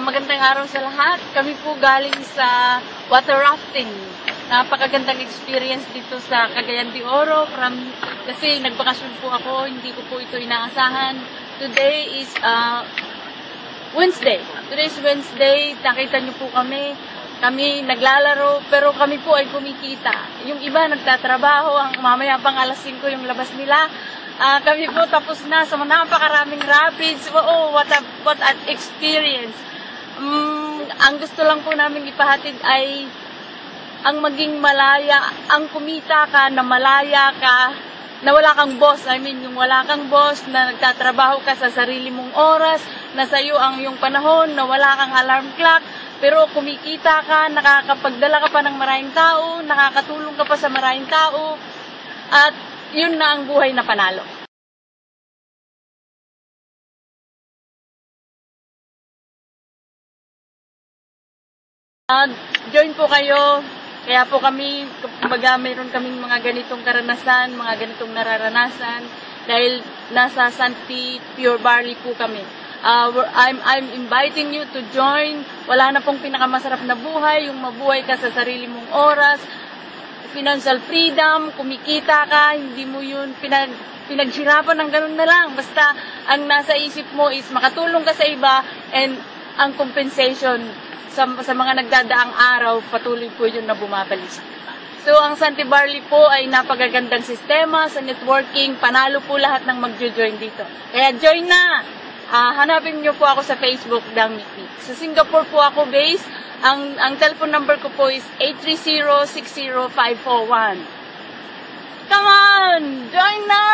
Magandang araw sa lahat. Kami po galing sa water rafting. Napakagandang experience dito sa Cagayan de Oro. Kasi nagbakasyon po ako, hindi ko po ito inaasahan. Today is Wednesday. Today is Wednesday. Nakita niyo po kami naglalaro, pero kami po ay kumikita. Yung iba nagtatrabaho, ang mamaya pang alas 5 yung labas nila. Kami po tapos na sa napakaraming rapids. Oh, what an experience. Ang gusto lang po namin ipahatid ay ang maging malaya, ang kumita ka na malaya ka, na wala kang boss. I mean, yung wala kang boss, na nagtatrabaho ka sa sarili mong oras, na sa'yo ang yung panahon, na wala kang alarm clock, pero kumikita ka, nakakapagdala ka pa ng maraming tao, nakakatulong ka pa sa maraming tao, at yun na ang buhay na panalo. Join po kayo. Kaya po kami, kumbaga mayroon kaming mga ganitong karanasan, mga ganitong nararanasan, dahil nasa Santi Pure Barley po kami. I'm inviting you to join. Wala na pong pinakamasarap na buhay, yung mabuhay ka sa sarili mong oras, financial freedom, kumikita ka, hindi mo yun pinaghirapan ng ganun na lang. Basta ang nasa isip mo is makatulong ka sa iba, and ang compensation sa mga nagdadaang araw, patuloy po yun na bumabalik. So, ang Santi Barley po ay napagagandang sistema sa networking. Panalo po lahat ng mag-join dito. Kaya join na! Hanapin niyo po ako sa Facebook, Dang Mikmik. Sa Singapore po ako based. Ang telephone number ko po is 830-60541. Come on! Join na!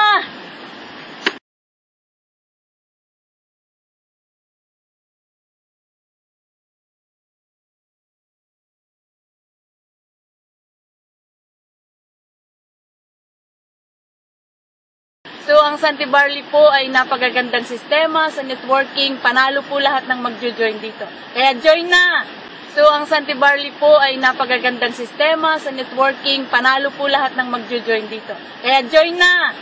So, ang Santi Barley po ay napagagandang sistema sa networking. Panalo po lahat ng mag-join dito. Kaya join na! So, ang Santi Barley po ay napagagandang sistema sa networking. Panalo po lahat ng mag-join dito. Kaya join na!